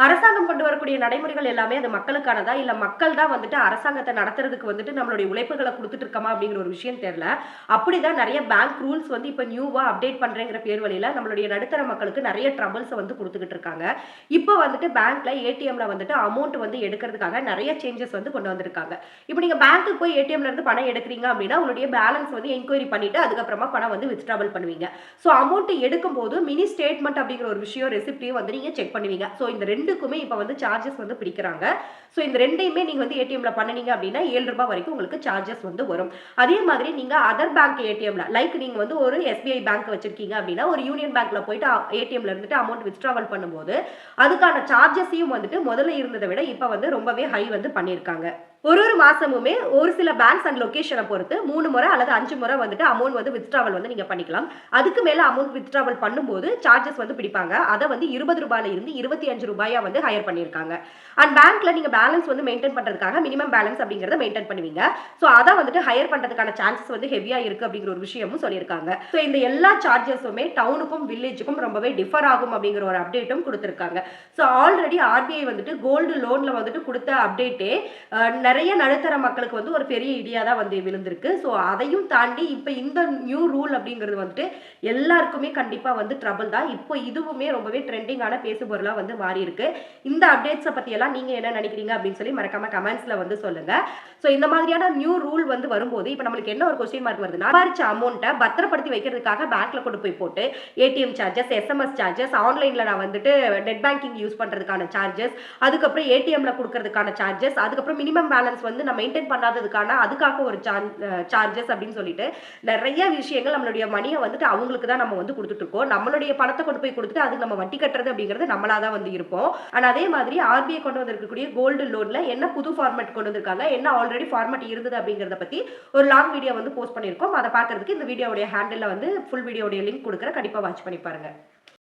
அரசாங்கம் கொண்டு வரக்கூடிய நடைமுறைகள் எல்லாமே அது மக்களுக்கானதா? இல்ல மக்கள் தான் வந்துட்டு அரசாங்கத்த நடத்துறதுக்கு வந்துட்டு நம்மளுடைய உழைப்புகள குடுத்துட்டு இருக்கோமா? அப்படிங்கிற ஒரு விஷயம் தெரியல. அப்படிதான் நெறைய பேங்க் ரூல்ஸ் வந்து இப்ப நியூவா அப்டேட் பண்றேங்கிற பேர் வழியில நம்மளுடைய நடுத்தர மக்களுக்கு நெறைய ட்ரபிள்ஸ வந்து குடுத்துக்கிட்டு இருக்காங்க. இப்ப வந்துட்டு பேங்க்ல ஏடிஎம்ல வந்துட்டு அமௌண்ட் வந்து எடுக்கிறதுக்காக நெறைய சேஞ்சஸ் வந்து கொண்டு வந்திருக்காங்க. இப்ப நீங்க பேங்க்குக்கு போய் ஏடிஎம்ல இருந்து பணம் எடுக்கிறீங்க அப்படின்னா, உங்களுடைய பேலன்ஸ் வந்து என்குயரி பண்ணிட்டு அதுக்கப்புறமா பணம் வந்து வித்ட்ராவல் பண்ணுவீங்க. சோ அமௌண்ட் எடுக்கும்போது மினி ஸ்டேட்மெண்ட் அப்படிங்கிற ஒரு விஷயம் ரெசிப்டியும் வந்து நீங்க செக் பண்ணுவீங்க. சோ இந்த 2க்குமே இப்ப வந்து சார்ஜஸ் வந்து பிடிக்கிறாங்க. சோ இந்த 2யுமே நீங்க வந்து ஏடிஎம்ல பண்ணுனீங்க அப்படின்னா ரூ. 7 வரைக்கும் உங்களுக்கு சார்ஜஸ் வந்து வரும். அதே மாதிரி நீங்க அதர் பேங்க் ஏடிஎம்ல லைக் நீங்க வந்து ஒரு எஸ்பிஐ பேங்க் வச்சிருக்கீங்க அப்படின்னா, ஒரு யூனியன் பேங்க்ல போயிட்டு ஏடிஎம்ல இருந்துட்டு அமௌண்ட் வித்ட்ராவல் பண்ணும்போது, அதுக்கான சார்ஜஸையும் வந்துட்டு முதல்ல இருந்தத விட இப்ப வந்து ரொம்பவே ஹை வந்து பண்ணியிருக்காங்க. ஒரு மாசமுமே ஒரு சில பேங்க்ஸ் அண்ட் லொகேஷன பொறுத்து 3 முறை அல்லது 5 முறை வந்துட்டு அமௌண்ட் வந்து வித்ட்ராவல் வந்து நீங்க பண்ணிக்கலாம். அதுக்கு மேல அமௌண்ட் வித்ட்ராவல் பண்ணும்போது சார்ஜஸ் வந்து பிடிப்பாங்க. அத வந்து ரூ. 20ல இருந்து ரூ. 25 வந்து ஹையர் பண்ணியிருக்காங்க. அண்ட் பேங்க்ல நீங்க பேலன்ஸ் வந்து மெயின்டெயின் பண்றதுக்காக மினிமம் பேலன்ஸ் அப்படிங்கிறத மெயின்டெயின் பண்ணுவீங்க. சோ அத வந்துட்டு ஹையர் பண்றதுக்கான சான்சஸ் வந்து ஹெவியா இருக்கு அப்படிங்கிற ஒரு விஷயமும் சொல்லியிருக்காங்க. சோ இந்த எல்லா சார்ஜஸுமே டவுனுக்கும் வில்லேஜுக்கும் ரொம்பவே டிஃபர் ஆகும் அப்படிங்கிற ஒரு அப்டேட்டும் கொடுத்திருக்காங்க. சோ ஆல்ரெடி ஆர்பிஐ வந்துட்டு கோல்டு லோன்ல வந்துட்டு கொடுத்த அப்டேட்டே நிறைய நடுத்தர மக்களுக்கு வந்து ஒரு பெரிய இடியா தான் வந்து விழுந்திருக்கு. ஸோ அதையும் தாண்டி இப்போ இந்த நியூ ரூல் அப்படிங்கிறது வந்துட்டு எல்லாருக்குமே கண்டிப்பாக வந்து ட்ரபிள் தான். இப்போ இதுவுமே ரொம்பவே ட்ரெண்டிங்கான பேசுபொருளாக வந்து மாறி இருக்கு. இந்த அப்டேட்ஸை பற்றியெல்லாம் நீங்கள் என்ன நினைக்கிறீங்க அப்படின்னு சொல்லி மறக்காம கமெண்ட்ஸில் வந்து சொல்லுங்க. ஸோ இந்த மாதிரியான நியூ ரூல் வந்து வரும்போது இப்போ நம்மளுக்கு என்ன ஒரு கொஸ்டின் மார்க் வருதுன்னா, சம்பாரிச்ச அமௌண்ட்டை பத்திரப்படுத்தி வைக்கிறதுக்காக பேங்க்ல கொண்டு போய் போட்டு ஏடிஎம் சார்ஜஸ், எஸ்எம்எஸ் சார்ஜஸ், ஆன்லைனில் நான் வந்துட்டு நெட் பேங்கிங் யூஸ் பண்ணுறதுக்கான சார்ஜஸ், அதுக்கப்புறம் ஏடிஎம்ல கொடுக்கறதுக்கான சார்ஜஸ், அதுக்கப்புறம் மினிமம் பேலன்ஸ் வந்து நான் மெயின்டைன் பண்ணாததுக்கான அதுக்காக ஒரு சார்ஜஸ் அப்படின்னு சொல்லிட்டு நிறைய விஷயங்கள் நம்மளுடைய மணியை வந்துட்டு அவங்களுக்கு தான் நம்ம வந்து கொடுத்துட்டு இருக்கோம். நம்மளுடைய பணத்தை கொண்டு போய் கொடுத்துட்டு அதுக்கு நம்ம வட்டி கட்டுறது அப்படிங்கிறது நம்மளா தான் வந்து இருப்போம். ஆனா அதே மாதிரி ஆர்பிஐ கொண்டு வந்திருக்கக்கூடிய கோல்டு லோன்ல என்ன புது ஃபார்மேட் கொண்டு வந்திருக்காங்க, என்ன ஆல்ரெடி ஃபார்மேட் இருந்தது அப்படிங்கிறத பத்தி ஒரு லாங் வீடியோ வந்து போஸ்ட் பண்ணியிருக்கோம். அதை பார்க்கறதுக்கு இந்த வீடியோடைய ஹேண்டில் வந்து ஃபுல் வீடியோடைய லிங்க் கொடுக்குற கண்டிப்பா வாட்ச் பண்ணி பாருங்க.